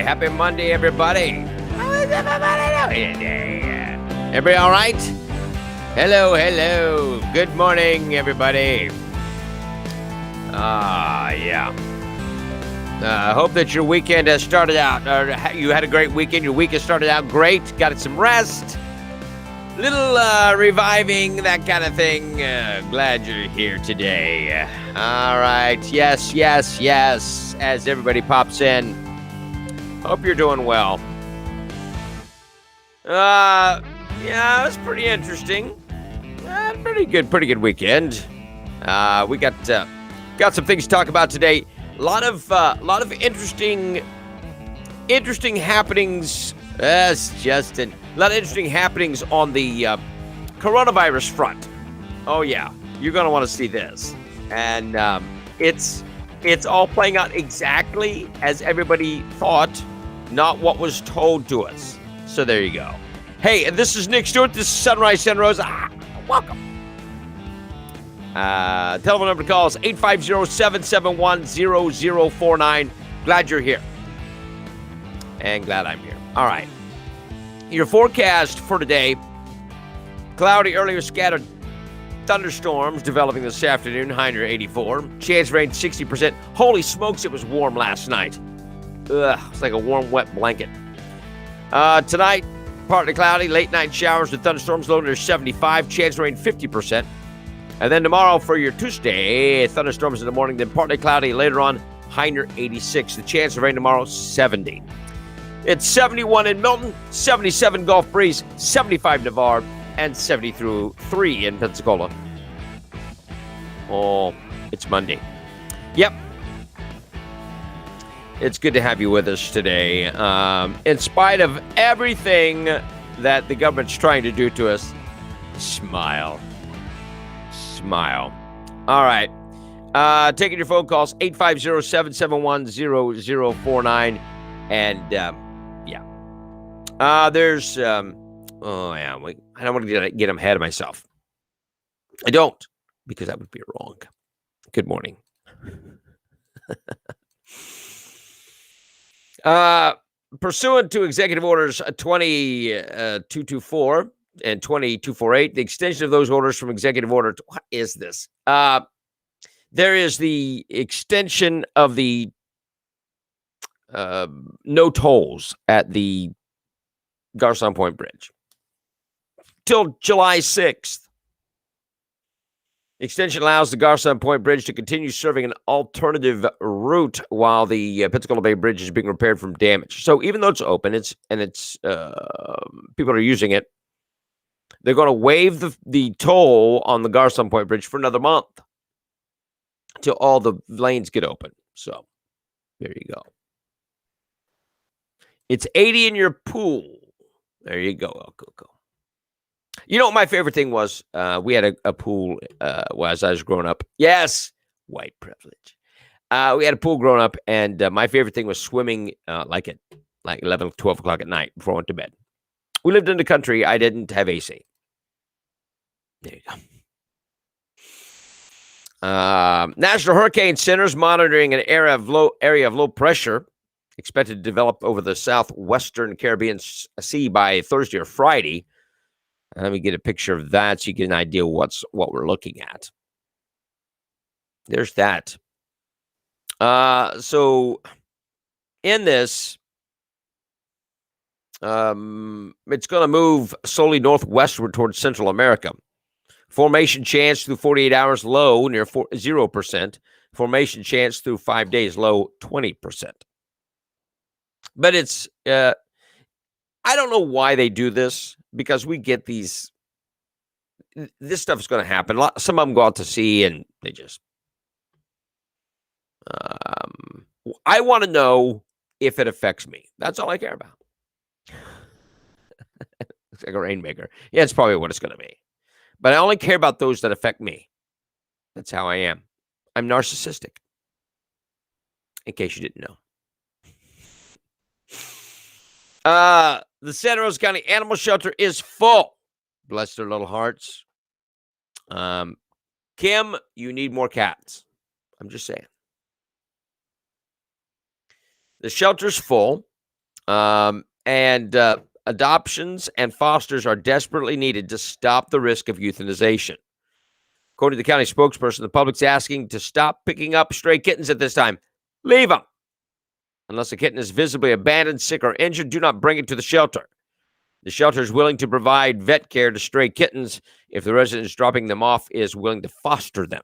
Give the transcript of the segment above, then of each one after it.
Happy Monday, everybody. Everybody all right? Hello. Good morning, everybody. Yeah. I hope that your weekend has started out, or you had a great weekend. Your week has started out great. Got some rest. Little reviving, that kind of thing. Glad you're here today. All right. Yes. As everybody pops in. Hope you're doing well. Yeah, it was pretty interesting. Pretty good weekend. We got some things to talk about today. A lot of interesting happenings. A lot of interesting happenings on the coronavirus front. Oh yeah, you're gonna want to see this, and it's all playing out exactly as everybody thought, not what was told to us. So there you go. Hey, this is Nick Stewart. This is Sunrise and Rosa. Welcome. Telephone number to call is 850-771-0049. Glad you're here. And glad I'm here. All right. Your forecast for today. Cloudy, earlier scattered thunderstorms developing this afternoon, high near 84. Chance of rain 60%. Holy smokes, it was warm last night. It's like a warm, wet blanket. Tonight, partly cloudy, late night showers with thunderstorms, low near 75. Chance of rain 50%. And then tomorrow for your Tuesday, thunderstorms in the morning, then partly cloudy later on, high near 86. The chance of rain tomorrow, 70. It's 71 in Milton, 77 Gulf Breeze, 75 Navarre, and 73 in Pensacola. Oh, it's Monday. Yep. It's good to have you with us today. In spite of everything that the government's trying to do to us, smile. All right. Taking your phone calls, 850-771-0049. And, there's, I don't want to get ahead of myself. I don't, because that would be wrong. Good morning. Pursuant to Executive Orders 20224 and 20248, the extension of those orders from Executive Order, what is this? There is the extension of the no tolls at the Garcon Point Bridge till July 6th. The extension allows the Garcon Point Bridge to continue serving an alternative route while the Pensacola Bay Bridge is being repaired from damage. So even though it's open, it's people are using it, they're going to waive the toll on the Garcon Point Bridge for another month till all the lanes get open. So there you go. It's 80 in your pool. There you go. Go. You know what my favorite thing was? We had a pool as I was growing up. Yes, white privilege. We had a pool growing up, and my favorite thing was swimming like 11, 12 o'clock at night before I went to bed. We lived in the country. I didn't have AC. There you go. National Hurricane Center's monitoring an area of low pressure expected to develop over the southwestern Caribbean Sea by Thursday or Friday. Let me get a picture of that so you get an idea what we're looking at. There's that. So in this, it's going to move slowly northwestward towards Central America. Formation chance through 48 hours, low, near 0%. Formation chance through 5 days, low, 20%. But it's, I don't know why they do this, because we get these, this stuff is going to happen. Some of them go out to sea and they just, I want to know if it affects me. That's all I care about. It's like a rainmaker. Yeah, it's probably what it's going to be. But I only care about those that affect me. That's how I am. I'm narcissistic. In case you didn't know. The Santa Rosa County Animal Shelter is full. Bless their little hearts. Kim, you need more cats. I'm just saying. The shelter's full. And adoptions and fosters are desperately needed to stop the risk of euthanization. According to the county spokesperson, the public's asking to stop picking up stray kittens at this time. Leave them. Unless a kitten is visibly abandoned, sick, or injured, do not bring it to the shelter. The shelter is willing to provide vet care to stray kittens if the resident dropping them off is willing to foster them.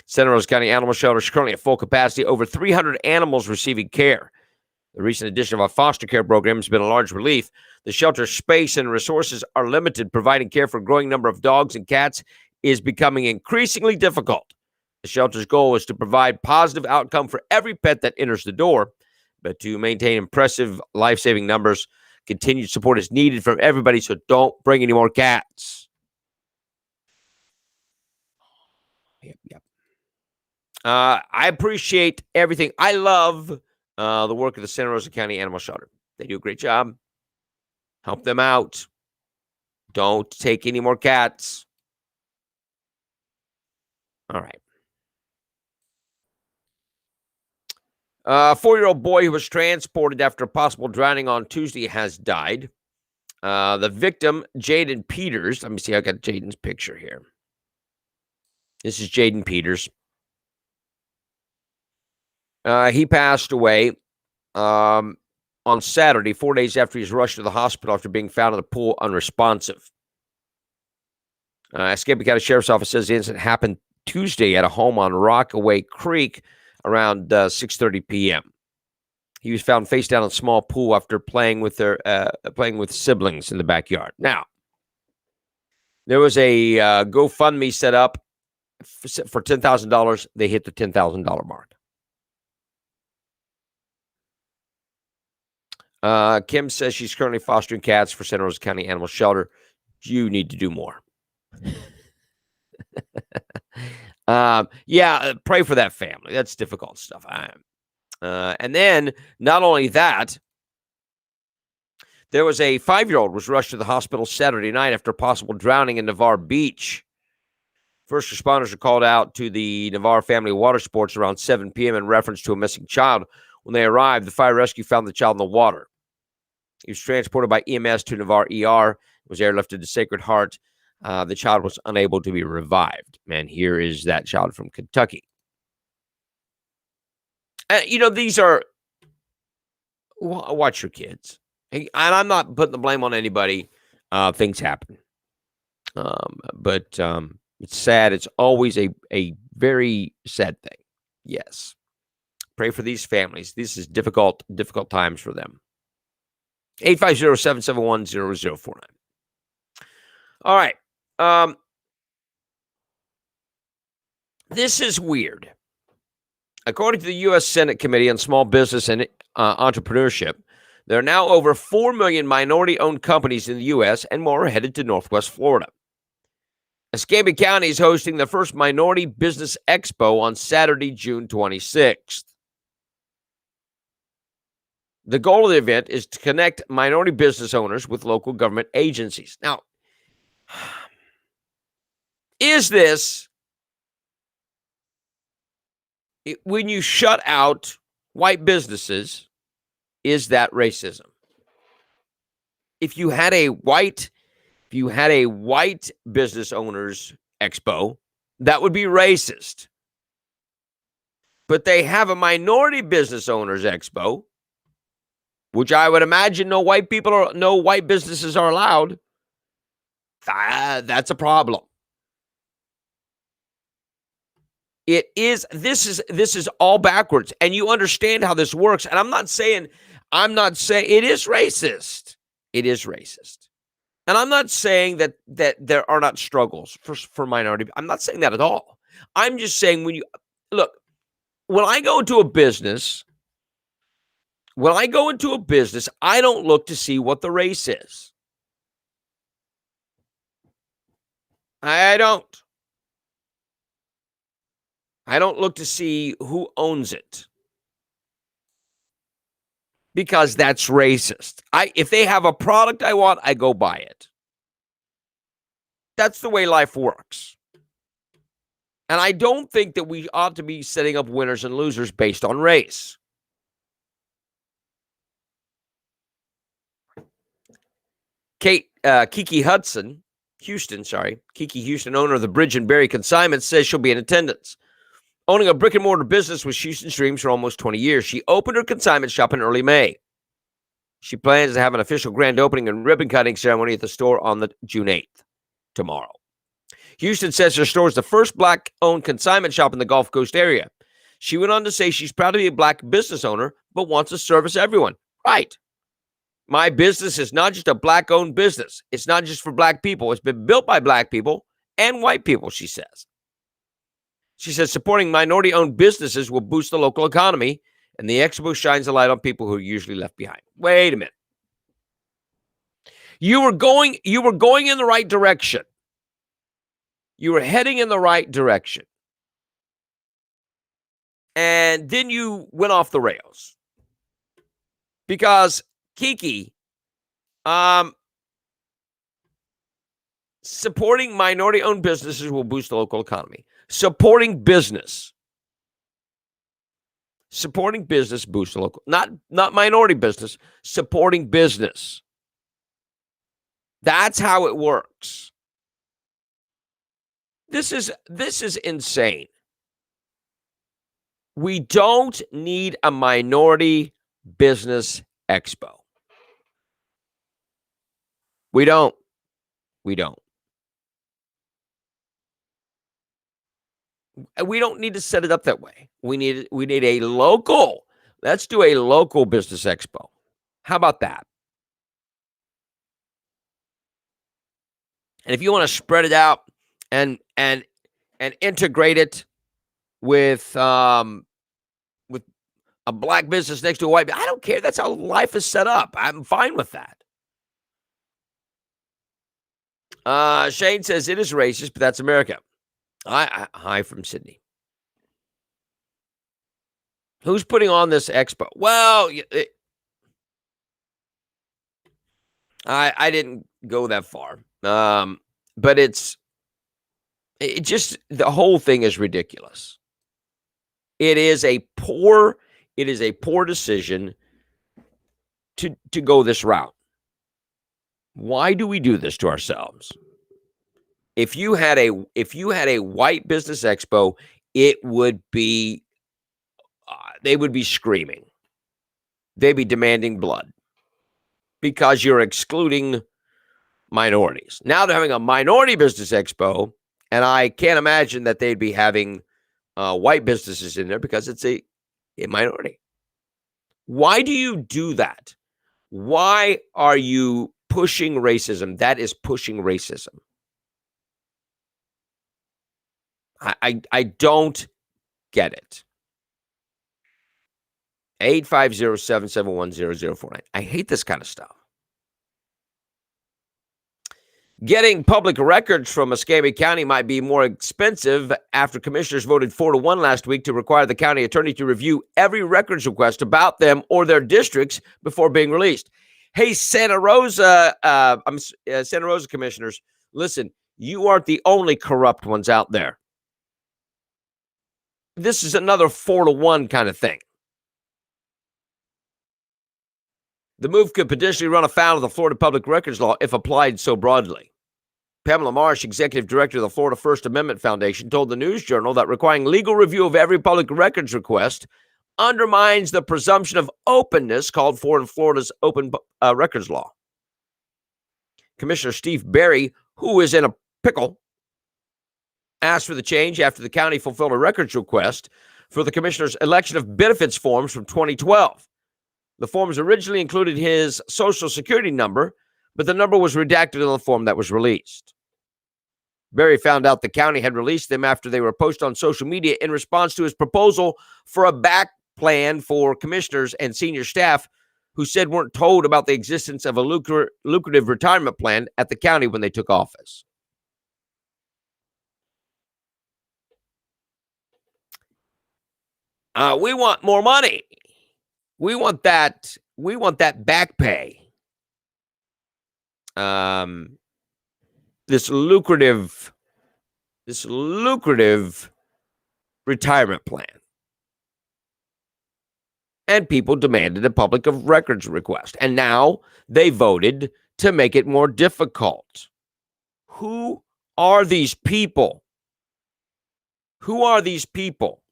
Santa Rosa County Animal Shelter is currently at full capacity, over 300 animals receiving care. The recent addition of a foster care program has been a large relief. The shelter's space and resources are limited. Providing care for a growing number of dogs and cats is becoming increasingly difficult. The shelter's goal is to provide positive outcome for every pet that enters the door, but to maintain impressive life-saving numbers, continued support is needed from everybody, so don't bring any more cats. Yep. I appreciate everything. I love the work of the Santa Rosa County Animal Shelter. They do a great job. Help them out. Don't take any more cats. All right. A 4-year-old boy who was transported after a possible drowning on Tuesday has died. The victim, Jaden Peters. Let me see. I got Jaden's picture here. This is Jaden Peters. He passed away on Saturday, 4 days after he was rushed to the hospital after being found in the pool unresponsive. Escambia County Sheriff's Office says the incident happened Tuesday at a home on Rockaway Creek around 6:30 p.m. He was found face down in a small pool after playing with siblings in the backyard. Now, there was a GoFundMe set up for $10,000. They hit the $10,000 mark. Kim says she's currently fostering cats for Santa Rosa County Animal Shelter. You need to do more. Pray for that family. That's difficult stuff. And then, not only that, there was a 5-year-old was rushed to the hospital Saturday night after possible drowning in Navarre Beach. First responders were called out to the Navarre Family Water Sports around 7 p.m. in reference to a missing child. When they arrived, the fire rescue found the child in the water. He was transported by EMS to Navarre ER, was airlifted to Sacred Heart. The child was unable to be revived. And here is that child from Kentucky. These are, watch your kids. And I'm not putting the blame on anybody. Things happen. But it's sad. It's always a very sad thing. Yes. Pray for these families. This is difficult times for them. 850-771-0049. All right. This is weird. According to the U.S. Senate Committee on Small Business and Entrepreneurship, there are now over 4 million minority-owned companies in the U.S. and more are headed to Northwest Florida. Escambia County is hosting the first Minority Business Expo on Saturday, June 26th. The goal of the event is to connect minority business owners with local government agencies. Now, is this, when you shut out white businesses, is that racism? If you had a white If you had a white business owners expo, that would be racist. But they have a minority business owners expo, which I would imagine no white businesses are allowed. That's a problem. This is all backwards, and you understand how this works. And I'm not saying it is racist. It is racist. And I'm not saying that there are not struggles for minority. I'm not saying that at all. I'm just saying when I go into a business, I don't look to see what the race is. I don't. I don't look to see who owns it, because that's racist. If they have a product I want, I go buy it. That's the way life works. And I don't think that we ought to be setting up winners and losers based on race. Kiki Houston, owner of the Bridge and Berry Consignment, says she'll be in attendance. Owning a brick-and-mortar business was Houston's dreams for almost 20 years. She opened her consignment shop in early May. She plans to have an official grand opening and ribbon-cutting ceremony at the store on the June 8th, tomorrow. Houston says her store is the first Black-owned consignment shop in the Gulf Coast area. She went on to say she's proud to be a Black business owner, but wants to service everyone. Right. My business is not just a Black-owned business. It's not just for Black people. It's been built by Black people and white people, she says. She says supporting minority-owned businesses will boost the local economy, and the expo shines a light on people who are usually left behind. Wait a minute. You were going in the right direction. You were heading in the right direction. And then you went off the rails. Because Kiki, supporting minority-owned businesses will boost the local economy. Supporting business boosts the local, not minority business, supporting business. That's how it works. This is insane. We don't need a minority business expo. We don't. We don't need to set it up that way. We need a local. Let's do a local business expo. How about that? And if you want to spread it out and integrate it with a Black business next to a white, I don't care. That's how life is set up. I'm fine with that. Shane says it is racist, but that's America. Hi from Sydney. Who's putting on this expo? Well, I didn't go that far. But it just, the whole thing is ridiculous. It is a poor decision to go this route. Why do we do this to ourselves? If you had a white business expo, it would be they would be screaming. They'd be demanding blood because you're excluding minorities. Now they're having a minority business expo, and I can't imagine that they'd be having white businesses in there because it's a minority. Why do you do that? Why are you pushing racism? That is pushing racism. I don't get it. 850-771-0049. I hate this kind of stuff. Getting public records from Muscogee County might be more expensive after commissioners voted 4-1 last week to require the county attorney to review every records request about them or their districts before being released. Hey, Santa Rosa commissioners, listen, you aren't the only corrupt ones out there. This is another 4-1 kind of thing. The move could potentially run afoul of the Florida public records law if applied so broadly. Pamela Marsh, executive director of the Florida First Amendment Foundation, told the News Journal that requiring legal review of every public records request undermines the presumption of openness called for in Florida's open records law. Commissioner Steve Berry, who is in a pickle, asked for the change after the county fulfilled a records request for the commissioner's election of benefits forms from 2012. The forms originally included his Social Security number, but the number was redacted in the form that was released. Berry found out the county had released them after they were posted on social media in response to his proposal for a back plan for commissioners and senior staff who said weren't told about the existence of a lucrative retirement plan at the county when they took office. We want more money. We want that back pay. This lucrative retirement plan. And people demanded a public records request. And now they voted to make it more difficult. Who are these people? Who are these people?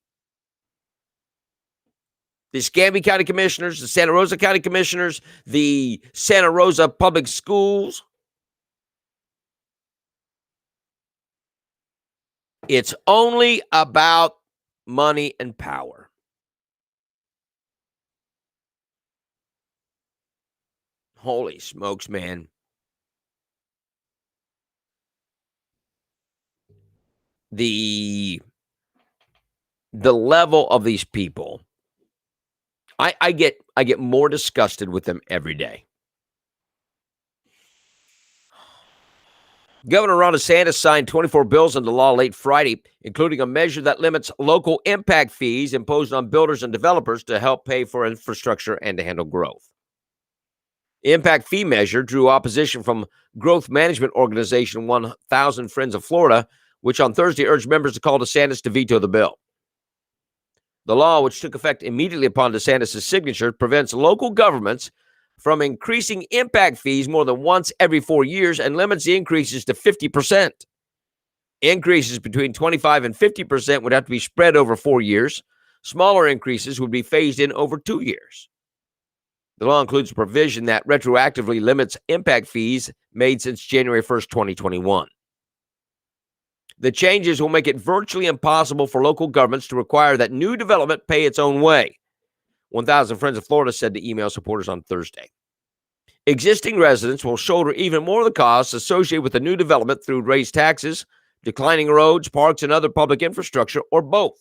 The Escambia County Commissioners, the Santa Rosa County Commissioners, the Santa Rosa Public Schools. It's only about money and power. Holy smokes, man. The level of these people, I get more disgusted with them every day. Governor Ron DeSantis signed 24 bills into law late Friday, including a measure that limits local impact fees imposed on builders and developers to help pay for infrastructure and to handle growth. The impact fee measure drew opposition from growth management organization 1,000 Friends of Florida, which on Thursday urged members to call DeSantis to veto the bill. The law, which took effect immediately upon DeSantis' signature, prevents local governments from increasing impact fees more than once every 4 years and limits the increases to 50%. Increases between 25 and 50% would have to be spread over 4 years. Smaller increases would be phased in over 2 years. The law includes a provision that retroactively limits impact fees made since January 1st, 2021. The changes will make it virtually impossible for local governments to require that new development pay its own way, 1,000 Friends of Florida said to email supporters on Thursday. Existing residents will shoulder even more of the costs associated with the new development through raised taxes, declining roads, parks, and other public infrastructure, or both.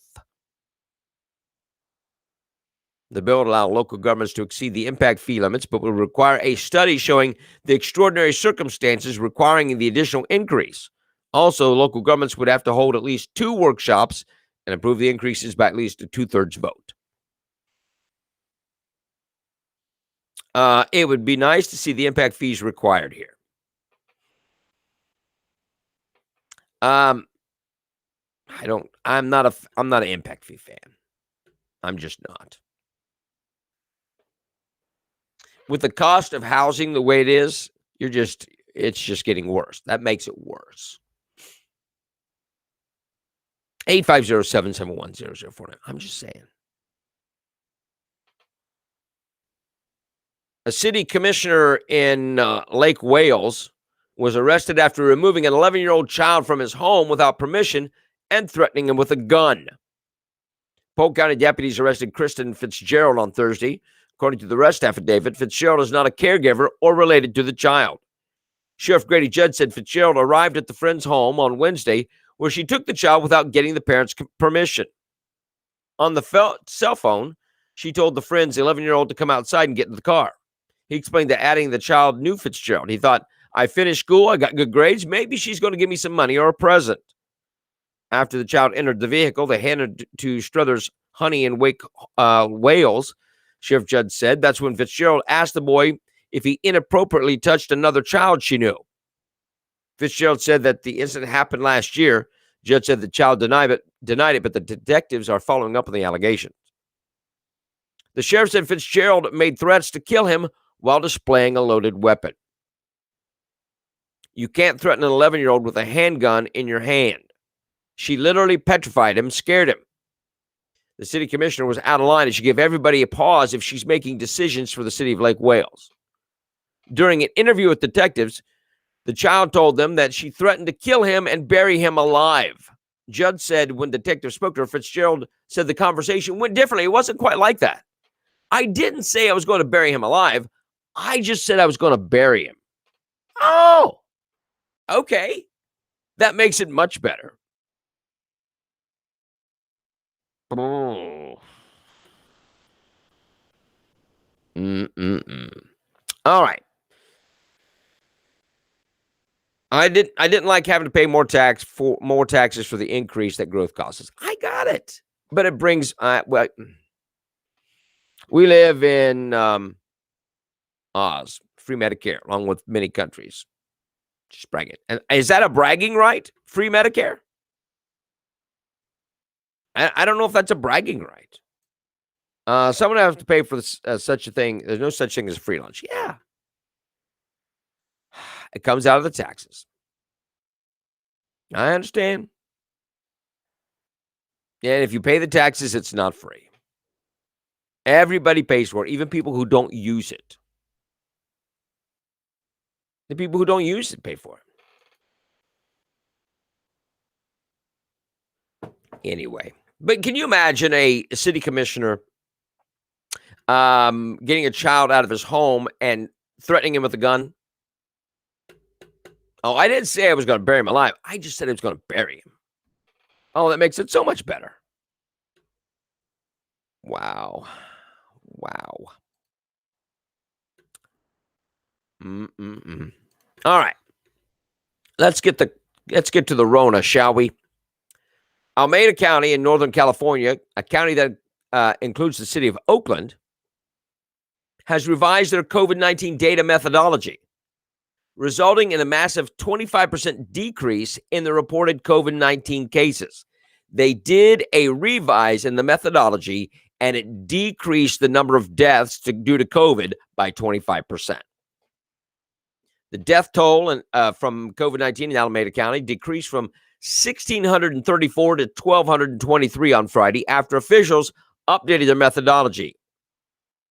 The bill would allow local governments to exceed the impact fee limits, but would require a study showing the extraordinary circumstances requiring the additional increase. Also, local governments would have to hold at least 2 workshops and approve the increases by at least a 2/3 vote. It would be nice to see the impact fees required here. I'm not an impact fee fan. I'm just not. With the cost of housing the way it is, it's just getting worse. That makes it worse. 850-771-0049. I'm just saying. A city commissioner in Lake Wales was arrested after removing an 11-year-old child from his home without permission and threatening him with a gun. Polk County deputies arrested Kristen Fitzgerald on Thursday. According to the arrest affidavit, Fitzgerald is not a caregiver or related to the child. Sheriff Grady Judd said Fitzgerald arrived at the friend's home on Wednesday, where she took the child without getting the parents' permission. On the cell phone, she told the friend's 11-year-old to come outside and get in the car. He explained that adding the child knew Fitzgerald. He thought, I finished school, I got good grades, maybe she's going to give me some money or a present. After the child entered the vehicle, they handed to Struthers Honey in Wales, Sheriff Judd said. That's when Fitzgerald asked the boy if he inappropriately touched another child she knew. Fitzgerald said that the incident happened last year. Judd said the child denied it, but the detectives are following up on the allegations. The sheriff said Fitzgerald made threats to kill him while displaying a loaded weapon. You can't threaten an 11-year-old with a handgun in your hand. She literally petrified him, scared him. The city commissioner was out of line and should give everybody a pause if she's making decisions for the city of Lake Wales. During an interview with detectives, the child told them that she threatened to kill him and bury him alive. Judd said when detectives spoke to her, Fitzgerald said the conversation went differently. It wasn't quite like that. I didn't say I was going to bury him alive. I just said I was going to bury him. Oh, okay. That makes it much better. Oh. All right. I didn't like having to pay more taxes for the increase that growth causes. I got it, but it brings we live in Oz, free Medicare, along with many countries. Just bragging. And is that a bragging right? Free Medicare? I don't know if that's a bragging right. Someone has to pay for this, such a thing. There's no such thing as free lunch. Yeah. It comes out of the taxes. I understand. And if you pay the taxes, it's not free. Everybody pays for it, even people who don't use it. The people who don't use it pay for it. Anyway, but can you imagine a city commissioner getting a child out of his home and threatening him with a gun? Oh, I didn't say I was going to bury him alive. I just said I was going to bury him. Oh, that makes it so much better. Wow. All right. Let's get to the Rona, shall we? Alameda County in Northern California, a county that includes the city of Oakland, has revised their COVID-19 data methodology, resulting in a massive 25% decrease in the reported COVID-19 cases. They did a revise in the methodology, and it decreased the number of deaths due to COVID by 25%. The death toll from COVID-19 in Alameda County decreased from 1,634 to 1,223 on Friday after officials updated their methodology,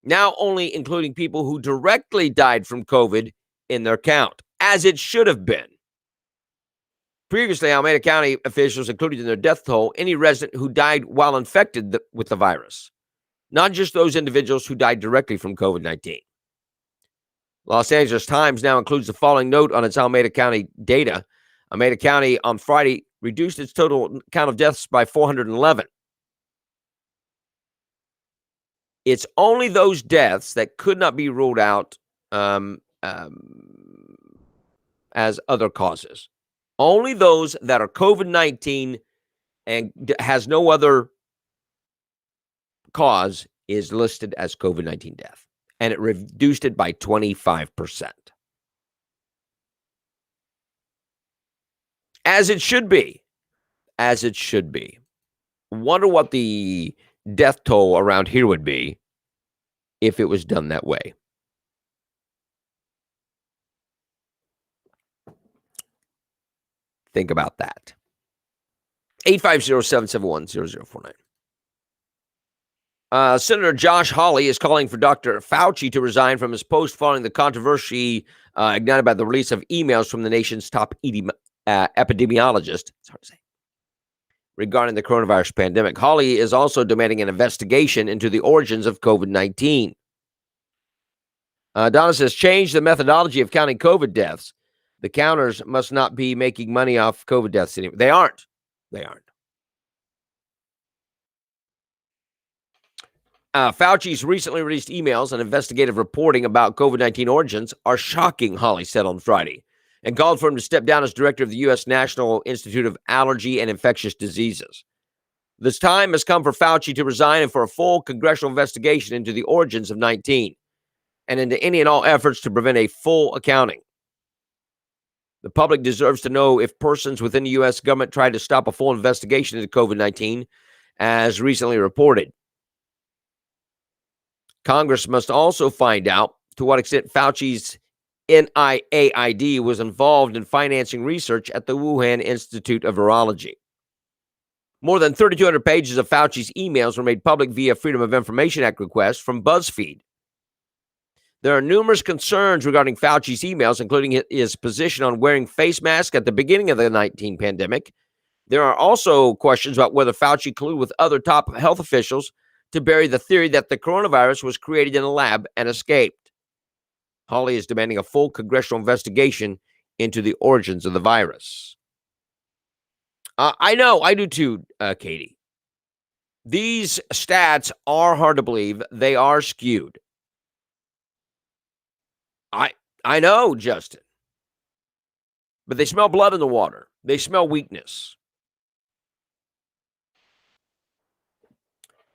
now only including people who directly died from COVID in their count, as it should have been. Previously, Alameda County officials included in their death toll any resident who died while infected with the virus, not just those individuals who died directly from COVID-19. Los Angeles Times now includes the following note on its Alameda County data. Alameda County on Friday reduced its total count of deaths by 411. It's only those deaths that could not be ruled out as other causes. Only those that are COVID-19 and has no other cause is listed as COVID-19 death. And it reduced it by 25%. As it should be. As it should be. Wonder what the death toll around here would be if it was done that way. Think about that. 850-771-0049. Senator Josh Hawley is calling for Dr. Fauci to resign from his post following the controversy ignited by the release of emails from the nation's top epidemiologist. It's hard to say. Regarding the coronavirus pandemic. Hawley is also demanding an investigation into the origins of COVID-19. Donna says, change the methodology of counting COVID deaths. The counters must not be making money off COVID deaths anymore. They aren't. Fauci's recently released emails and investigative reporting about COVID-19 origins are shocking, Hawley said on Friday, and called for him to step down as director of the U.S. National Institute of Allergy and Infectious Diseases. This time has come for Fauci to resign and for a full congressional investigation into the origins of 19 and into any and all efforts to prevent a full accounting. The public deserves to know if persons within the U.S. government tried to stop a full investigation into COVID-19, as recently reported. Congress must also find out to what extent Fauci's NIAID was involved in financing research at the Wuhan Institute of Virology. More than 3,200 pages of Fauci's emails were made public via Freedom of Information Act requests from BuzzFeed. There are numerous concerns regarding Fauci's emails, including his position on wearing face masks at the beginning of the COVID-19 pandemic. There are also questions about whether Fauci colluded with other top health officials to bury the theory that the coronavirus was created in a lab and escaped. Hawley is demanding a full congressional investigation into the origins of the virus. I know, I do too, Katie. These stats are hard to believe. They are skewed. I know, Justin. But they smell blood in the water. They smell weakness.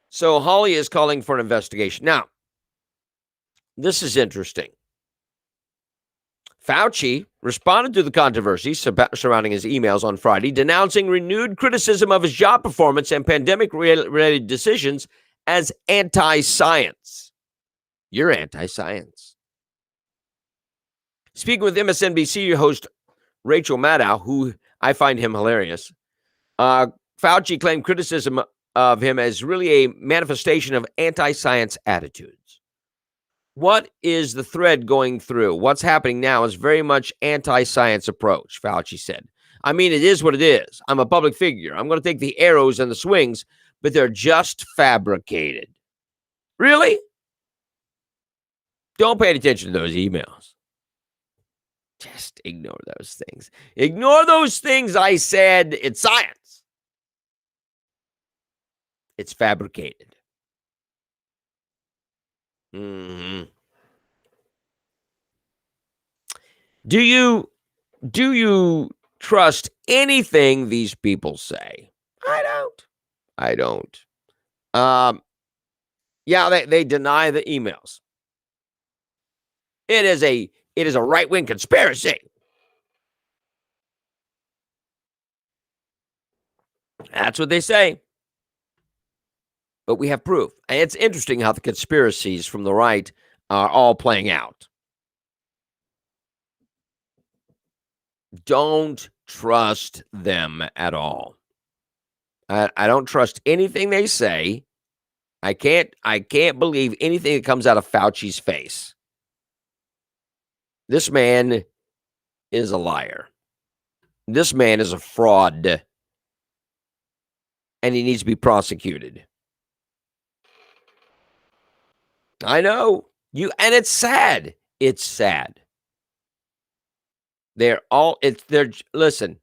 So Hawley is calling for an investigation. Now, this is interesting. Fauci responded to the controversy surrounding his emails on Friday, denouncing renewed criticism of his job performance and pandemic-related decisions as anti-science. You're anti-science. Speaking with MSNBC host Rachel Maddow, who I find him hilarious, Fauci claimed criticism of him as really a manifestation of anti-science attitudes. What is the thread going through? What's happening now is very much anti-science approach, Fauci said. I mean, it is what it is. I'm a public figure. I'm going to take the arrows and the swings, but they're just fabricated. Really? Don't pay attention to those emails. Just ignore those things. Ignore those things. I said it's science. It's fabricated. Mm-hmm. Do you trust anything these people say? I don't. Yeah, they deny the emails. It is a right-wing conspiracy. That's what they say. But we have proof. And it's interesting how the conspiracies from the right are all playing out. Don't trust them at all. I don't trust anything they say. I can't believe anything that comes out of Fauci's face. This man is a liar. This man is a fraud. And he needs to be prosecuted. I know. And it's sad. It's sad. Listen,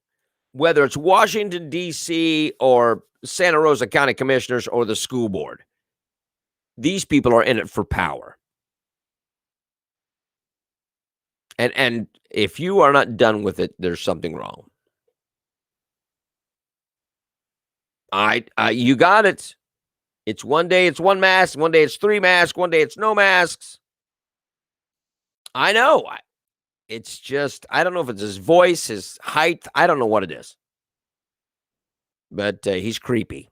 whether it's Washington, D.C. or Santa Rosa County Commissioners or the school board, these people are in it for power. And if you are not done with it, there's something wrong. You got it. It's one day it's one mask, one day it's three masks, one day it's no masks. I know. It's just, I don't know if it's his voice, his height. I don't know what it is. But he's creepy.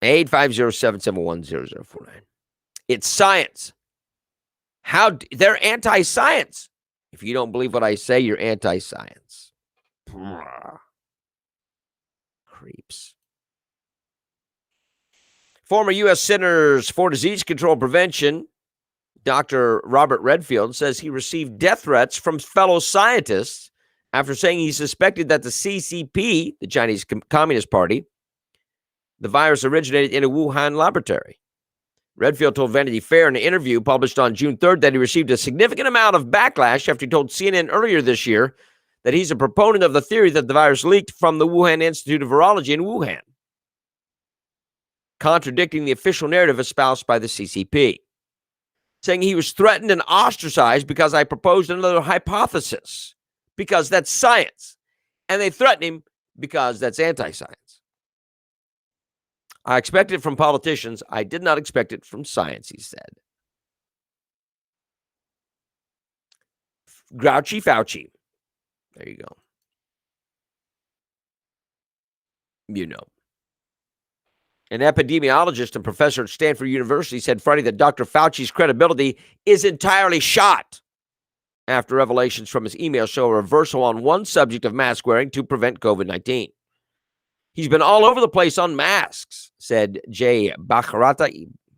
850-771-0049. It's science. They're anti-science. If you don't believe what I say, you're anti-science. Creeps. Former U.S. Centers for Disease Control Prevention, Dr. Robert Redfield, says he received death threats from fellow scientists after saying he suspected that the CCP, the Chinese Communist Party, the virus originated in a Wuhan laboratory. Redfield told Vanity Fair in an interview published on June 3rd that he received a significant amount of backlash after he told CNN earlier this year that he's a proponent of the theory that the virus leaked from the Wuhan Institute of Virology in Wuhan, contradicting the official narrative espoused by the CCP, saying he was threatened and ostracized because I proposed another hypothesis, because that's science, and they threatened him because that's anti-science. I expect it from politicians. I did not expect it from science, he said. Grouchy Fauci. There you go. You know. An epidemiologist and professor at Stanford University said Friday that Dr. Fauci's credibility is entirely shot after revelations from his email show a reversal on one subject of mask wearing to prevent COVID-19. He's been all over the place on masks, said Jay Bacharata.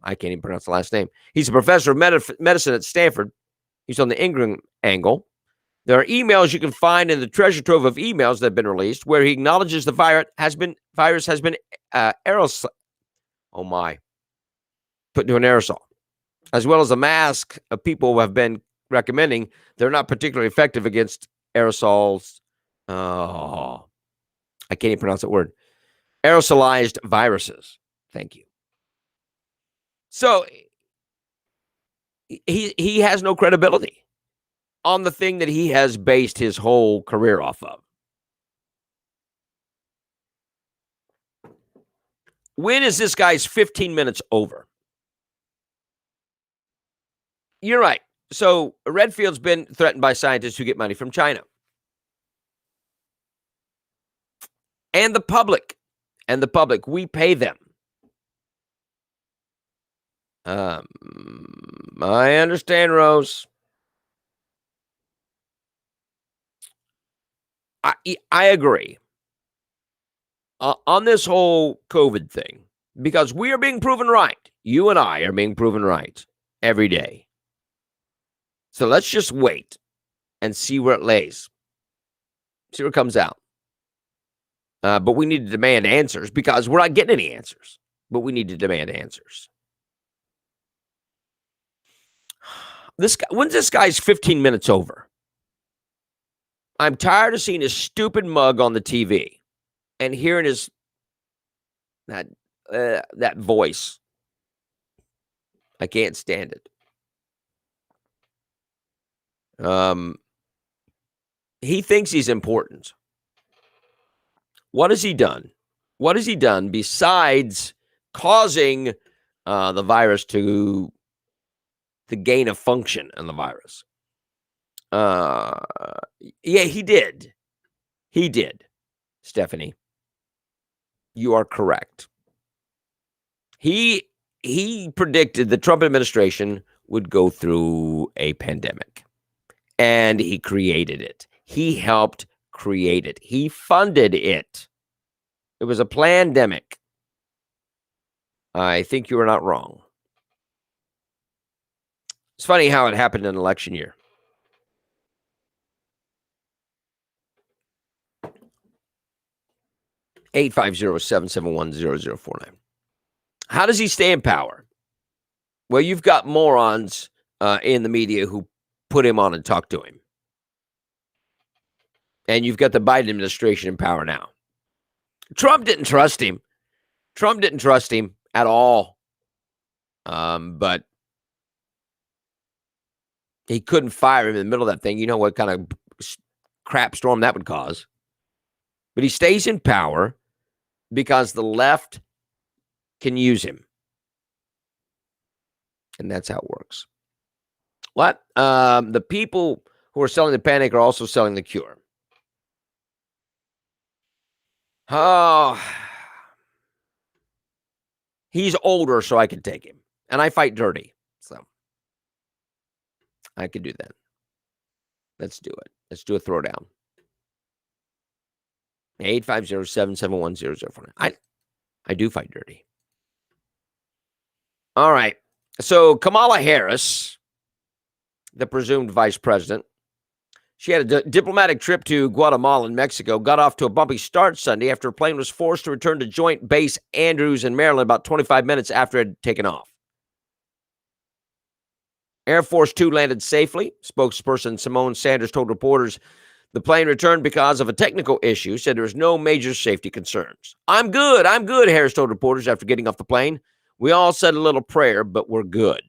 I can't even pronounce the last name. He's a professor of medicine at Stanford. He's on the Ingram angle. There are emails you can find in the treasure trove of emails that have been released where he acknowledges the virus has been aerosol. Oh my. Put into an aerosol. As well as a mask of people who have been recommending they're not particularly effective against aerosols. Oh, I can't even pronounce that word. Aerosolized viruses. Thank you. So he has no credibility on the thing that he has based his whole career off of. When is this guy's 15 minutes over? You're right. So Redfield's been threatened by scientists who get money from China. And the public. We pay them. I understand, Rose. I agree on this whole COVID thing because we are being proven right. You and I are being proven right every day. So let's just wait and see where it lays. See where it comes out. But we need to demand answers because we're not getting any answers. But we need to demand answers. This guy, when's this guy's 15 minutes over? I'm tired of seeing his stupid mug on the TV and hearing his that voice. I can't stand it. He thinks he's important. What has he done? What has he done besides causing the virus to gain a function in the virus? Yeah, he did. He did. Stephanie, you are correct. He predicted the Trump administration would go through a pandemic, and he created it. He helped create it. He funded it. It was a plandemic. I think you are not wrong. It's funny how it happened in an election year. (850-771-0049). How does he stay in power? Well, you've got morons in the media who put him on and talk to him. And you've got the Biden administration in power now. Trump didn't trust him. Trump didn't trust him at all. But he couldn't fire him in the middle of that thing. You know what kind of crap storm that would cause. But he stays in power because the left can use him. And that's how it works. What? The people who are selling the panic are also selling the cure. Oh, he's older, so I can take him. And I fight dirty, so I can do that. Let's do it. Let's do a throwdown. 850-771-0049. I do fight dirty. All right. So Kamala Harris, the presumed vice president, she had a diplomatic trip to Guatemala and Mexico, got off to a bumpy start Sunday after a plane was forced to return to Joint Base Andrews in Maryland about 25 minutes after it had taken off. Air Force Two landed safely. Spokesperson Simone Sanders told reporters the plane returned because of a technical issue, said there was no major safety concerns. I'm good, Harris told reporters after getting off the plane. We all said a little prayer, but we're good.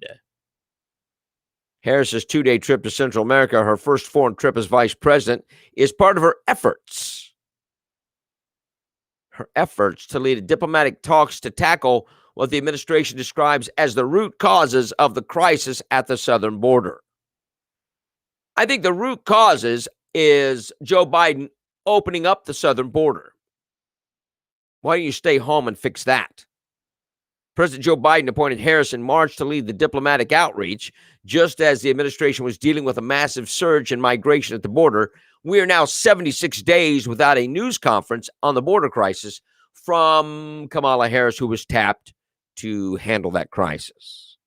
Harris's 2-day trip to Central America, her first foreign trip as vice president, is part of her efforts. Her efforts to lead diplomatic talks to tackle what the administration describes as the root causes of the crisis at the southern border. I think the root causes is Joe Biden opening up the southern border. Why don't you stay home and fix that? President Joe Biden appointed Harris in March to lead the diplomatic outreach, just as the administration was dealing with a massive surge in migration at the border. We are now 76 days without a news conference on the border crisis from Kamala Harris, who was tapped to handle that crisis.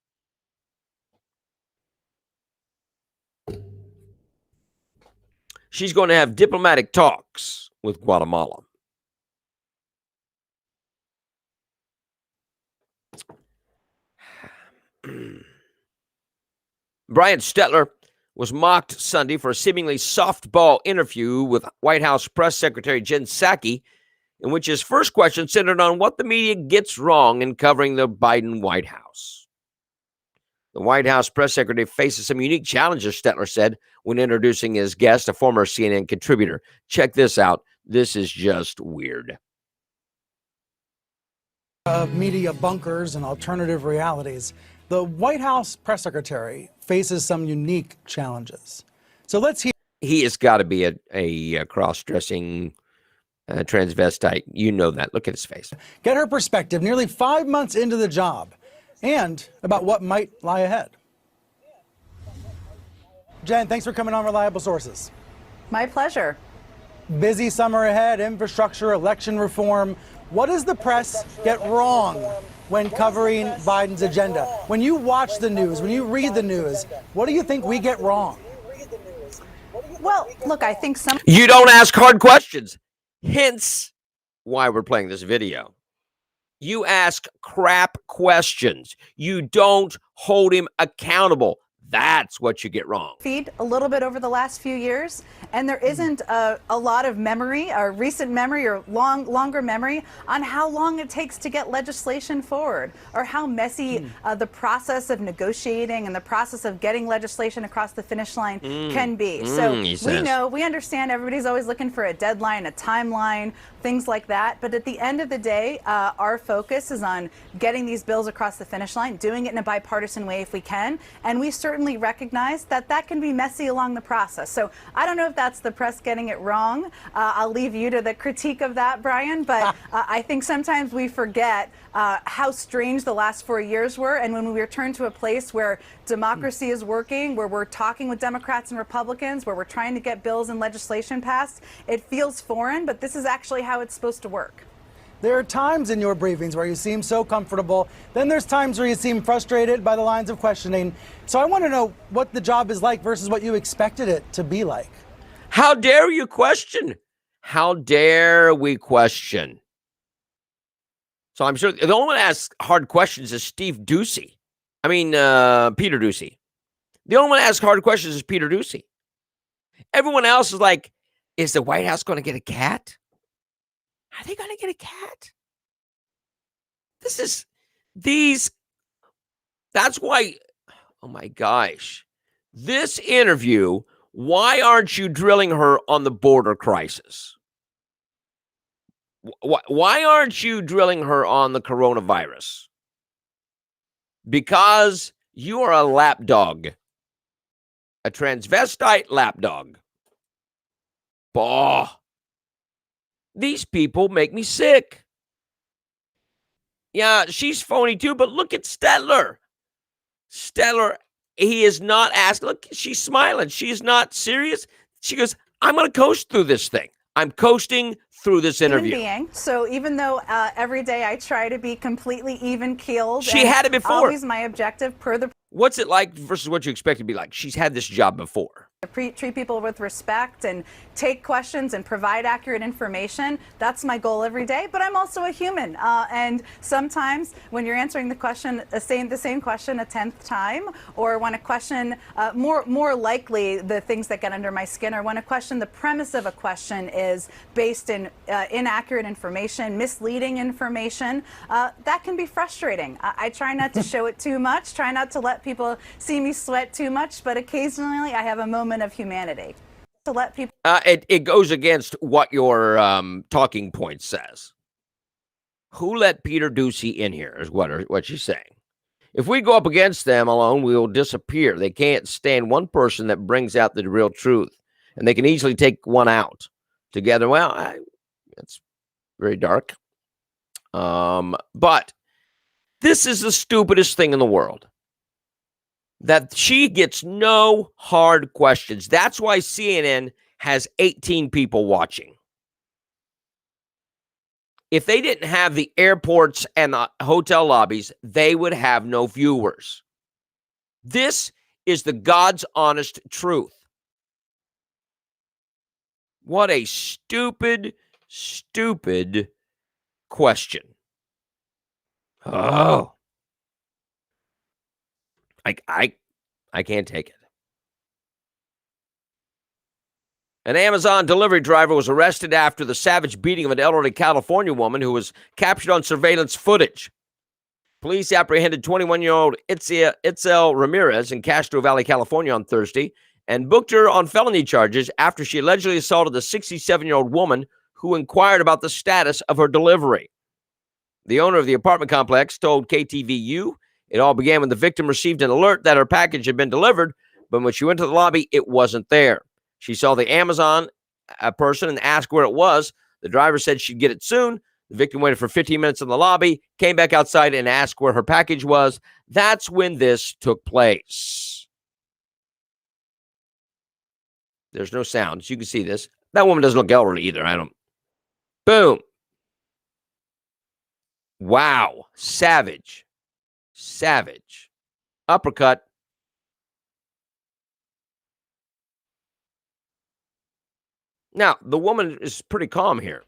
She's going to have diplomatic talks with Guatemala. Brian Stetler was mocked Sunday for a seemingly softball interview with White House Press Secretary Jen Psaki, in which his first question centered on what the media gets wrong in covering the Biden White House. The White House press secretary faces some unique challenges, Stetler said, when introducing his guest, a former CNN contributor. Check this out. This is just weird. Media bunkers and alternative realities. The White House press secretary faces some unique challenges. So let's hear. He has got to be a cross-dressing transvestite. You know that. Look at his face. Get her perspective nearly 5 months into the job and about what might lie ahead. Jen, thanks for coming on Reliable Sources. My pleasure. Busy summer ahead, infrastructure, election reform. What does the press get wrong when covering Biden's agenda? When you watch the news, when you read the news, what do you think we get wrong? Well, look, I think some... You don't ask hard questions. Hence why we're playing this video. You ask crap questions. You don't hold him accountable. That's what you get wrong. Feed a little bit over the last few years, and there isn't a lot of memory, or recent memory, or longer memory on how long it takes to get legislation forward, or how messy the process of negotiating and the process of getting legislation across the finish line can be. So we understand everybody's always looking for a deadline, a timeline, things like that. But at the end of the day, our focus is on getting these bills across the finish line, doing it in a bipartisan way if we can, and we certainly recognize that that can be messy along the process. So I don't know if that's the press getting it wrong. I'll leave you to the critique of that, Brian, but I think sometimes we forget how strange the last 4 years were, and when we return to a place where democracy is working, where we're talking with Democrats and Republicans, where we're trying to get bills and legislation passed, it feels foreign, but this is actually how it's supposed to work. There are times in your briefings where you seem so comfortable. Then there's times where you seem frustrated by the lines of questioning. So I want to know what the job is like versus what you expected it to be like. How dare you question? How dare we question? So I'm sure the only one that asks hard questions is Peter Doocy. The only one that asks hard questions is Peter Doocy. Everyone else is like, is the White House going to get a cat? Are they going to get a cat? That's why, oh my gosh. This interview, why aren't you drilling her on the border crisis? Why aren't you drilling her on the coronavirus? Because you are a lapdog. A transvestite lapdog. Bah. These people make me sick. Yeah, she's phony too, but look at Stetler. Stetler, he is not asking. Look, she's smiling. She is not serious. She goes, I'm going to coast through this thing. I'm coasting through this interview. So even though every day I try to be completely even-keeled. She had it before. Always my objective per the... What's it like versus what you expect to be like? She's had this job before. Treat people with respect and take questions and provide accurate information. That's my goal every day, but I'm also a human. And sometimes when you're answering the question, the same question a 10th time, or when a question, more likely the things that get under my skin, or when a question, the premise of a question is based in inaccurate information, misleading information, that can be frustrating. I try not to show it too much, try not to let people see me sweat too much, but occasionally I have a moment of humanity to let people. It goes against what your talking point says. Who let Peter Doocy in here is what she's saying. If we go up against them alone, we will disappear. They can't stand one person that brings out the real truth, and they can easily take one out together. Well, it's very dark. But This is the stupidest thing in the world. That she gets no hard questions. That's why CNN has 18 people watching. If they didn't have the airports and the hotel lobbies, they would have no viewers. This is the God's honest truth. What a stupid, stupid question. Oh. I can't take it. An Amazon delivery driver was arrested after the savage beating of an elderly California woman who was captured on surveillance footage. Police apprehended 21-year-old Itzel Ramirez in Castro Valley, California on Thursday and booked her on felony charges after she allegedly assaulted a 67-year-old woman who inquired about the status of her delivery. The owner of the apartment complex told KTVU it all began when the victim received an alert that her package had been delivered, but when she went to the lobby, it wasn't there. She saw the Amazon person and asked where it was. The driver said she'd get it soon. The victim waited for 15 minutes in the lobby, came back outside and asked where her package was. That's when this took place. There's no sound, so you can see this. That woman doesn't look elderly either. Boom. Wow. Savage. Uppercut. Now, the woman is pretty calm here.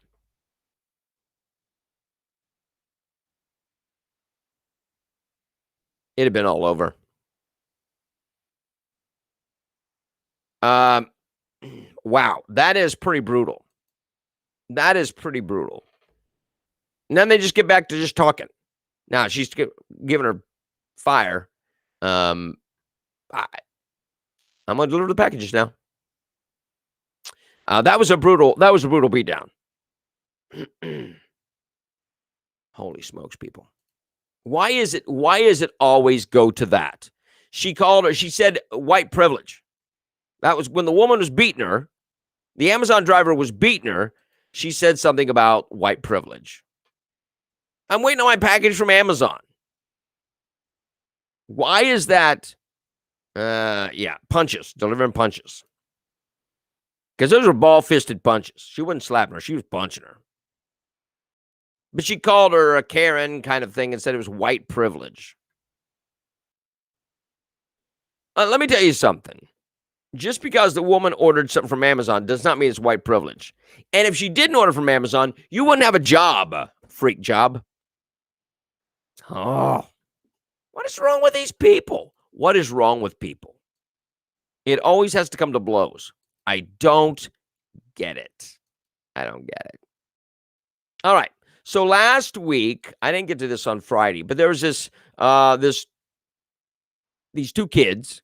It had been all over. Wow, that is pretty brutal. And then they just get back to just talking. Now, she's giving her fire. I'm going to deliver the packages now. That was a brutal beatdown. Holy smokes, people. Why is it always go to that? She said white privilege. That was when the woman was beating her. The Amazon driver was beating her. She said something about white privilege. I'm waiting on my package from Amazon. Why is that? Punches, delivering punches. Because those were ball-fisted punches. She wasn't slapping her. She was punching her. But she called her a Karen kind of thing and said it was white privilege. Let me tell you something. Just because the woman ordered something from Amazon does not mean it's white privilege. And if she didn't order from Amazon, you wouldn't have a job, freak job. Oh, what is wrong with these people? What is wrong with people? It always has to come to blows. I don't get it. All right. So last week, I didn't get to this on Friday, but there was these two kids,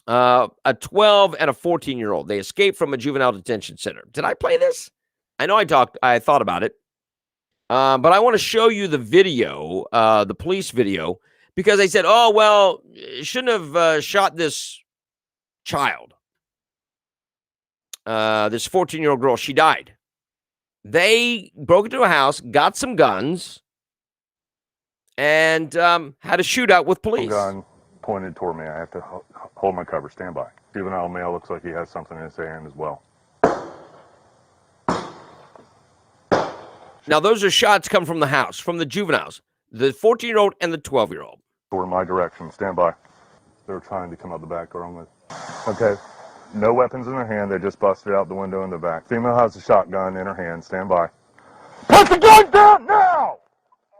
a 12 and a 14-year-old. They escaped from a juvenile detention center. Did I play this? I know I thought about it. But I want to show you the video, the police video, because they said, oh, well, shouldn't have shot this child. This 14-year-old girl, she died. They broke into a house, got some guns, and had a shootout with police. Gun pointed toward me. I have to hold my cover. Stand by. Juvenile male looks like he has something in his hand as well. Now, those are shots come from the house, from the juveniles, the 14-year-old and the 12-year-old. Toward my direction. Stand by. They're trying to come out the back door. Okay. No weapons in their hand. They just busted out the window in the back. Female has a shotgun in her hand. Stand by. Put the gun down now!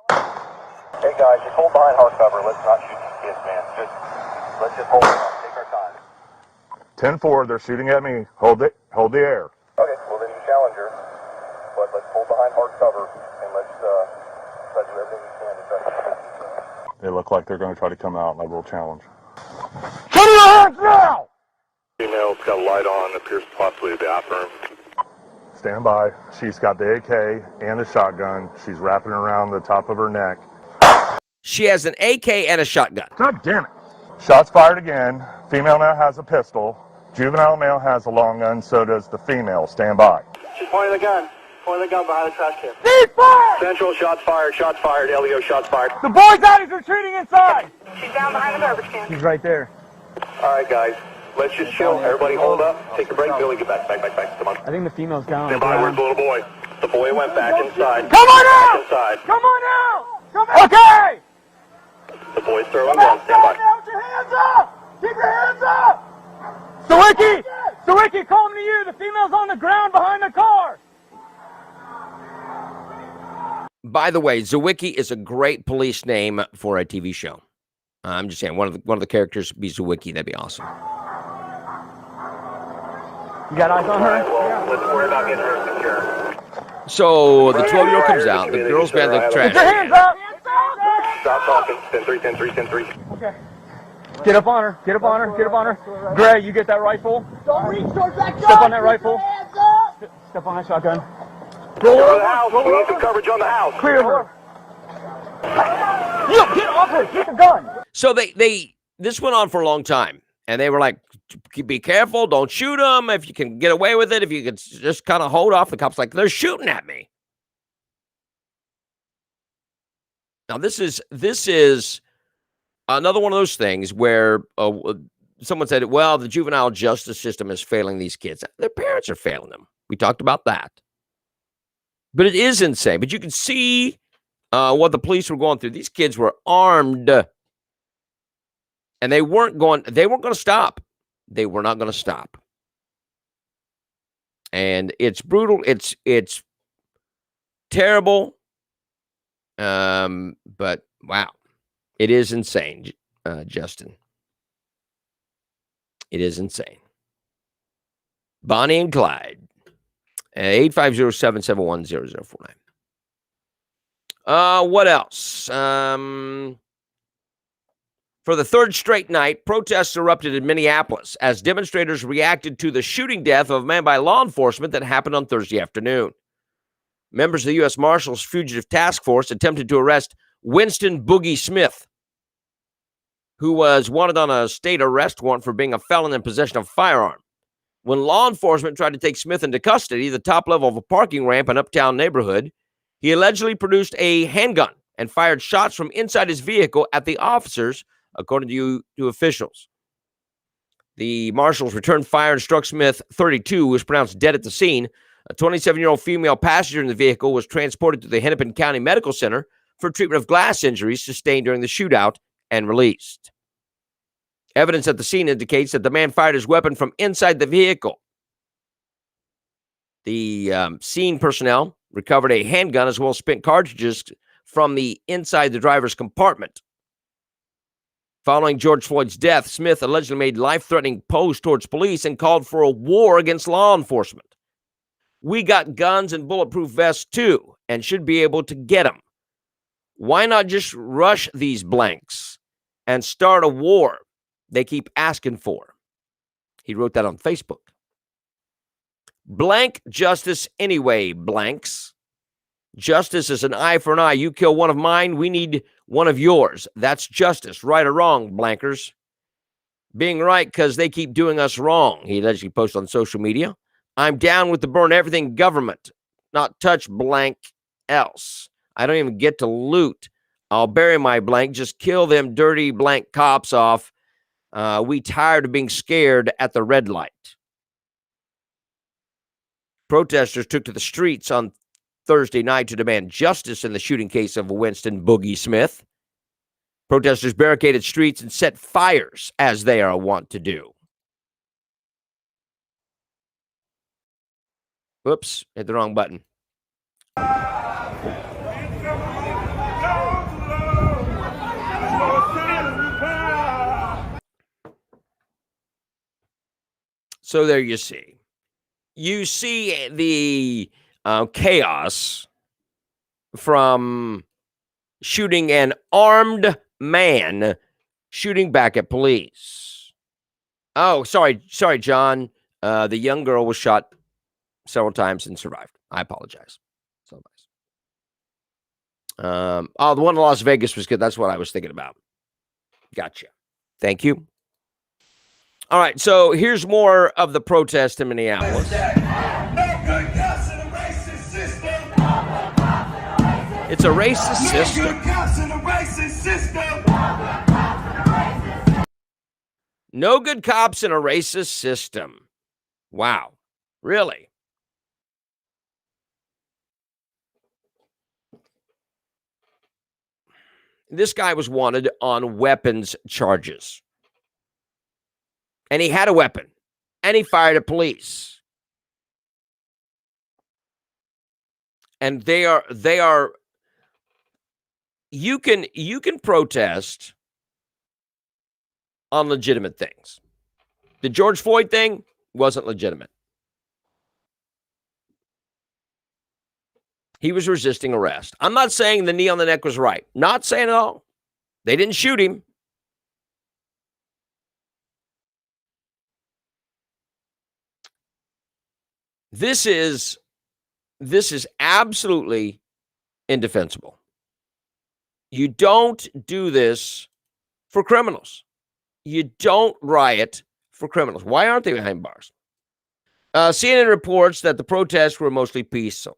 Hey guys, just hold behind hard cover. Let's not shoot these kids, man. Let's just hold it on. Take our time. 10-4. They're shooting at me. Hold the air. Okay, well then you challenge her. But let's hold behind hard cover and let's try to do everything we can to try to shoot these. They look like they're going to try to come out, and I will challenge. Come your hands now! Female's got a light on, appears possibly a bathroom. Stand by. She's got the AK and the shotgun. She's wrapping around the top of her neck. She has an AK and a shotgun. God damn it. Shots fired again. Female now has a pistol. Juvenile male has a long gun, so does the female. Stand by. She's pointing the gun. Point the gun behind the trash can. Cease! Central, shots fired, LEO, shots fired. The boy's out, he's retreating inside! She's down behind the garbage can. He's right there. All right, guys, let's just chill. Everybody hold up. Take a break. Billy, get back. Come on. I think the female's down. Stand by, where's the little boy? The boy went back inside. Come on out! Inside. Come on out! Come on. Okay! The boy's throwing guns. Stand by. Now, put your hands up! Keep your hands up! Sawicki, calling to you. The female's on the ground behind the car. By the way, Zawicki is a great police name for a TV show. I'm just saying, one of the characters be Zawicki. That'd be awesome. You got eyes on All right, her? well, let's worry about getting her secure. So the 12-year-old comes out. The girl's behind the Put your trash. hands up! Stop talking. 10-3, 10-3, 10-3. Okay. Get up on her. Get up on her. Get up on her. Gray, you get that rifle. Don't reach towards that gun. Step on that rifle. Step on that shotgun. Roll over the house. We need some coverage on the house. Clear her. You get off her. Get the gun. So this went on for a long time, and they were like, "Be careful! Don't shoot them. If you can get away with it, if you could just kind of hold off." The cops like, "They're shooting at me." Now this is another one of those things where someone said, "Well, the juvenile justice system is failing these kids. Their parents are failing them." We talked about that. But it is insane. But you can see what the police were going through. These kids were armed, and they weren't going to stop. They were not going to stop. And it's brutal. It's terrible. But wow, it is insane, Justin. It is insane. Bonnie and Clyde. 850-771-0049. What else? For the third straight night, protests erupted in Minneapolis as demonstrators reacted to the shooting death of a man by law enforcement that happened on Thursday afternoon. Members of the U.S. Marshals Fugitive Task Force attempted to arrest Winston Boogie Smith, who was wanted on a state arrest warrant for being a felon in possession of a firearm. When law enforcement tried to take Smith into custody, the top level of a parking ramp in Uptown neighborhood, he allegedly produced a handgun and fired shots from inside his vehicle at the officers, according to officials. The marshals returned fire and struck Smith, 32, who was pronounced dead at the scene. A 27-year-old female passenger in the vehicle was transported to the Hennepin County Medical Center for treatment of glass injuries sustained during the shootout and released. Evidence at the scene indicates that the man fired his weapon from inside the vehicle. The scene personnel recovered a handgun as well as spent cartridges from the inside the driver's compartment. Following George Floyd's death, Smith allegedly made life-threatening posts towards police and called for a war against law enforcement. "We got guns and bulletproof vests too, and should be able to get them. Why not just rush these blanks and start a war they keep asking for?" He wrote that on Facebook. "Blank justice anyway, blanks. Justice is an eye for an eye. You kill one of mine, we need one of yours. That's justice, right or wrong, blankers. Being right because they keep doing us wrong," he allegedly posted on social media. "I'm down with the burn everything government, not touch blank else. I don't even get to loot. I'll bury my blank, just kill them dirty blank cops off. We tired of being scared at the red light." Protesters took to the streets on Thursday night to demand justice in the shooting case of Winston Boogie Smith. Protesters barricaded streets and set fires, as they are wont to do. Whoops, hit the wrong button. So there you see. You see the chaos from shooting an armed man shooting back at police. Oh, sorry, John. The young girl was shot several times and survived. I apologize. The one in Las Vegas was good. That's what I was thinking about. Gotcha. Thank you. All right, so here's more of the protest in Minneapolis. No good guts in a racist system. It's a racist system. No good cops in a racist system. Wow. Really? This guy was wanted on weapons charges. And he had a weapon. And he fired at police. And they are you can protest on legitimate things. The George Floyd thing wasn't legitimate. He was resisting arrest. I'm not saying the knee on the neck was right. Not saying at all. They didn't shoot him. This is absolutely indefensible. You don't do this for criminals. You don't riot for criminals. Why aren't they behind bars? CNN reports that the protests were mostly peaceful.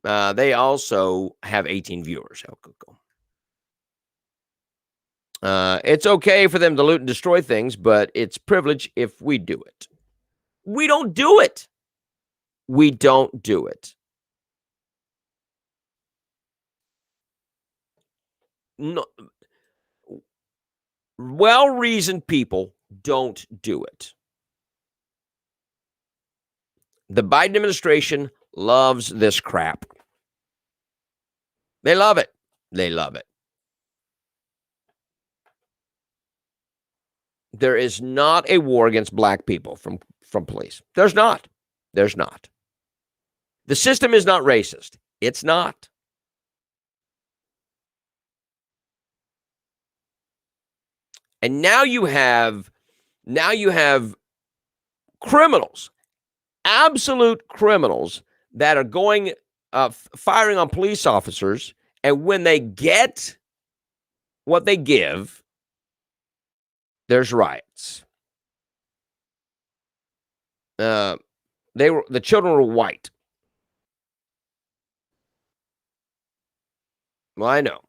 They also have 18 viewers. It's okay for them to loot and destroy things, but it's privilege if we do it. We don't do it. We don't do it. No, well-reasoned people don't do it. The Biden administration loves this crap. They love it. They love it. There is not a war against black people from police. There's not. There's not. The system is not racist. It's not. And now you have criminals, absolute criminals that are going firing on police officers, and when they get what they give, there's riots. The children were white. Well, I know.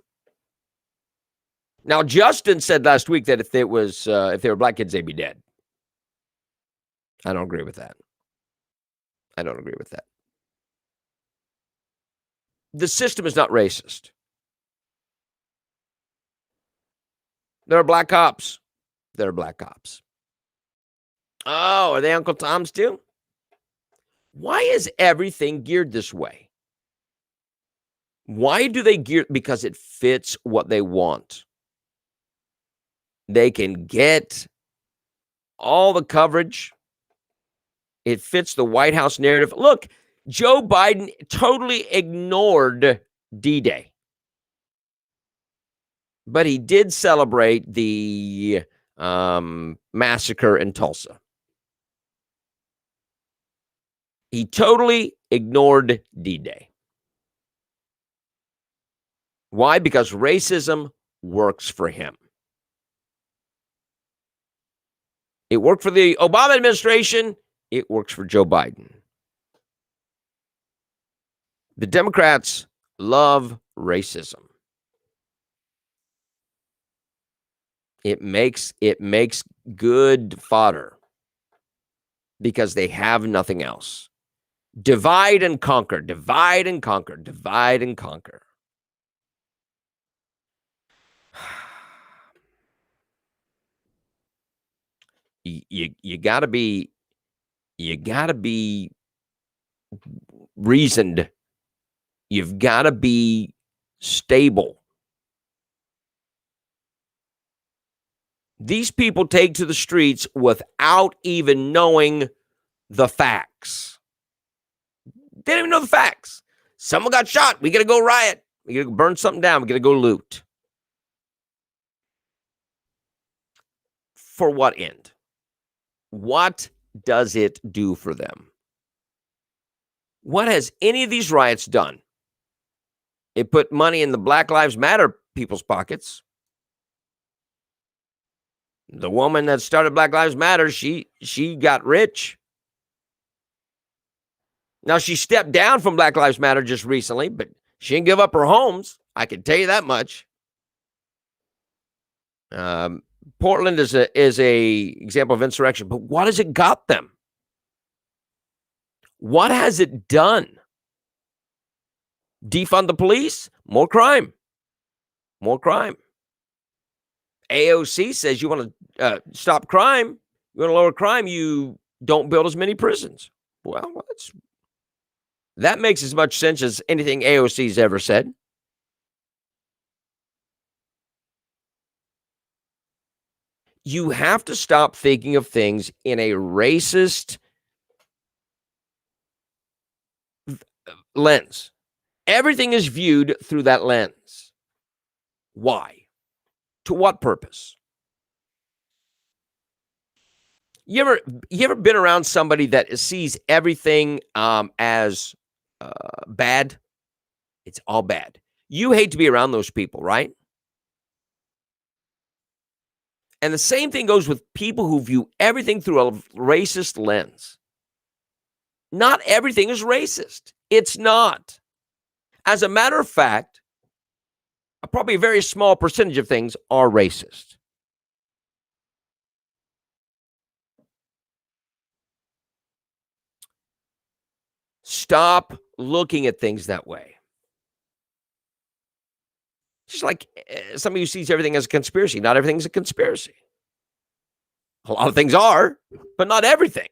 Now, Justin said last week that if they were black kids, they'd be dead. I don't agree with that. I don't agree with that. The system is not racist. There are black cops. There are black cops. Oh, are they Uncle Tom's too? Why is everything geared this way? Why do they gear? Because it fits what they want. They can get all the coverage. It fits the White House narrative. Look, Joe Biden totally ignored D-Day. But he did celebrate the massacre in Tulsa. He totally ignored D-Day. Why? Because racism works for him. It worked for the Obama administration. It works for Joe Biden. The Democrats love racism. It makes good fodder because they have nothing else. Divide and conquer, divide and conquer, divide and conquer. You gotta be reasoned. You've got to be stable. These people take to the streets without even knowing the facts. They don't even know the facts. Someone got shot. We got to go riot. We got to burn something down. We got to go loot. For what end? What does it do for them? What has any of these riots done? It put money in the Black Lives Matter people's pockets. The woman that started Black Lives Matter, she got rich. Now, she stepped down from Black Lives Matter just recently, but she didn't give up her homes. I can tell you that much. Portland is a example of insurrection, but what has it got them? What has it done? Defund the police? More crime. More crime. AOC says you want to stop crime, you want to lower crime, you don't build as many prisons. Well, that makes as much sense as anything AOC's ever said. You have to stop thinking of things in a racist lens. Everything is viewed through that lens. Why? To what purpose? You ever been around somebody that sees everything as bad? It's all bad. You hate to be around those people, right? And the same thing goes with people who view everything through a racist lens. Not everything is racist. It's not. As a matter of fact, probably a very small percentage of things are racist. Stop looking at things that way. Just like somebody who sees everything as a conspiracy. Not everything's a conspiracy. A lot of things are, but not everything.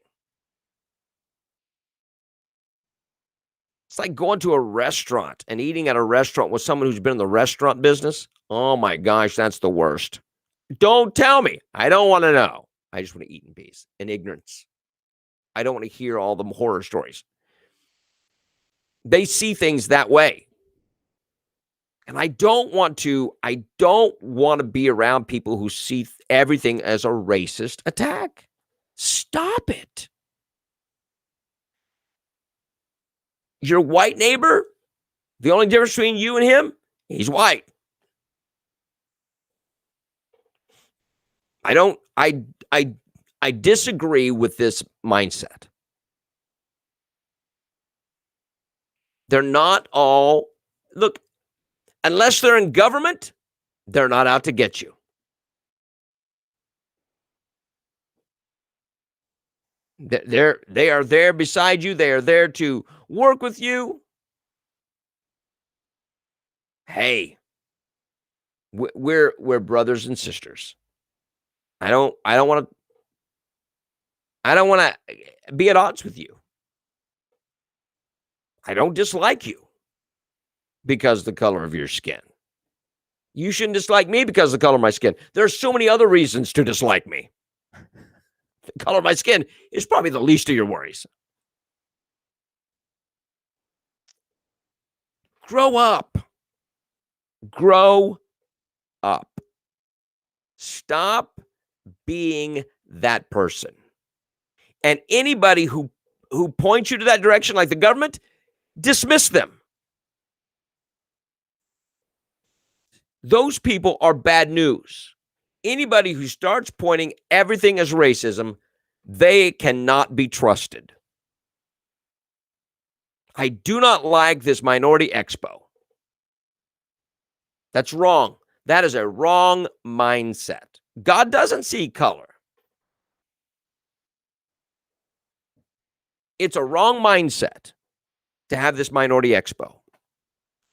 It's like going to a restaurant and eating at a restaurant with someone who's been in the restaurant business. Oh my gosh, that's the worst. Don't tell me. I don't want to know. I just want to eat in peace, in ignorance. I don't want to hear all the horror stories. They see things that way. And I don't want to be around people who see everything as a racist attack. Stop it. Your white neighbor, the only difference between you and him, he's white. I disagree with this mindset. They're not all, look, unless they're in government, they're not out to get you. They are there beside you. They are there to work with you. Hey, we're brothers and sisters. I don't want to be at odds with you. I don't dislike you because of the color of your skin. You shouldn't dislike me because of the color of my skin. There are so many other reasons to dislike me. The color of my skin is probably the least of your worries. Grow up. Grow up. Stop being that person. And anybody who points you to that direction, like the government, dismiss them. Those people are bad news. Anybody who starts pointing everything as racism, they cannot be trusted. I do not like this minority expo. That's wrong. That is a wrong mindset. God doesn't see color. It's a wrong mindset to have this minority expo.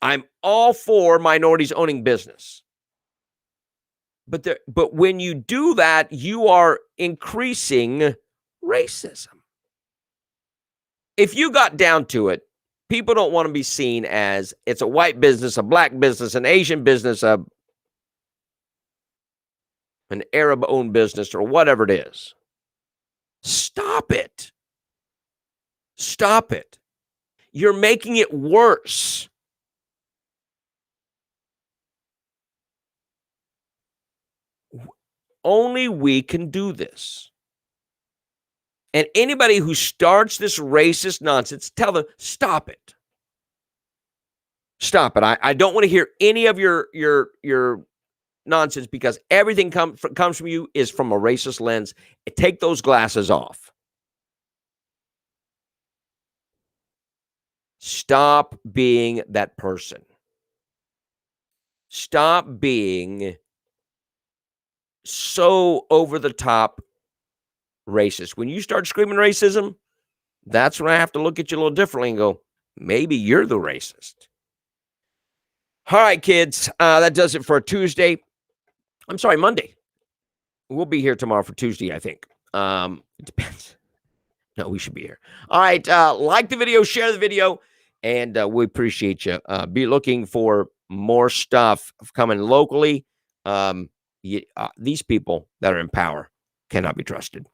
I'm all for minorities owning business. But when you do that, you are increasing racism. If you got down to it, people don't want to be seen as it's a white business, a black business, an Asian business, an Arab-owned business, or whatever it is. Stop it. Stop it. You're making it worse. Only we can do this. And anybody who starts this racist nonsense, tell them, stop it. Stop it. I don't want to hear any of your nonsense because everything comes from you is from a racist lens. Take those glasses off. Stop being that person. Stop being so over the top racist. When you start screaming racism, that's when I have to look at you a little differently and go, maybe you're the racist. All right, kids, that does it for a Tuesday. I'm sorry, Monday. We'll be here tomorrow for Tuesday, I think. It depends. No, we should be here. All right, like the video, share the video, and we appreciate you. Be looking for more stuff coming locally. These people that are in power cannot be trusted.